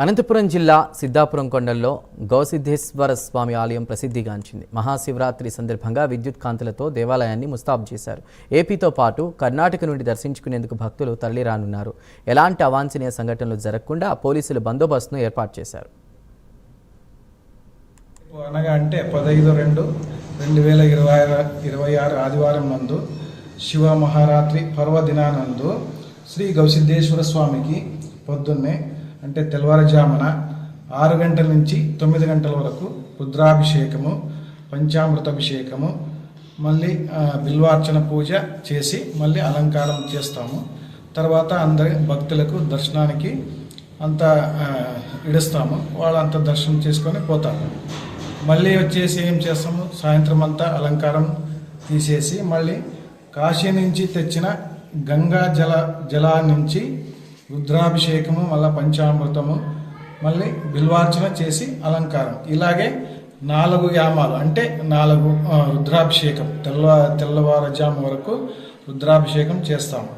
అనంతపురం జిల్లా సిద్ధాపురం కొండల్లో గౌసిద్ధేశ్వర స్వామి ఆలయం ప్రసిద్ధిగాంచింది. మహాశివరాత్రి సందర్భంగా విద్యుత్ కాంతులతో దేవాలయాన్ని ముస్తాబు చేశారు. ఏపీతో పాటు కర్ణాటక నుండి దర్శించుకునేందుకు భక్తులు తరలిరానున్నారు. ఎలాంటి అవాంఛనీయ సంఘటనలు జరగకుండా పోలీసులు బందోబస్తును ఏర్పాటు చేశారు. అనగా అంటే 15/2/2026 ఆదివారం నందు శివ మహారాత్రి పర్వదినానందు శ్రీ గౌసిద్ధేశ్వర స్వామికి పొద్దున్నే అంటే తెల్లవారుజామున 6 గంటల నుంచి 9 గంటల వరకు రుద్రాభిషేకము, పంచామృతాభిషేకము, మళ్ళీ బిల్వార్చన పూజ చేసి మళ్ళీ అలంకారం చేస్తాము. తర్వాత అందరి భక్తులకు దర్శనానికి అంతా ఇడుస్తాము. వాళ్ళంతా దర్శనం చేసుకొని పోతారు. మళ్ళీ వచ్చేసి ఏం చేస్తాము, సాయంత్రం అంతా అలంకారం తీసేసి మళ్ళీ కాశీ నుంచి తెచ్చిన గంగా జలా నుంచి రుద్రాభిషేకము, మళ్ళీ పంచామృతము, మళ్ళీ బిల్వార్చన చేసి అలంకారం. ఇలాగే 4 యామాలు అంటే 4 రుద్రాభిషేకం తెల్లవారుజాము వరకు రుద్రాభిషేకం చేస్తాము.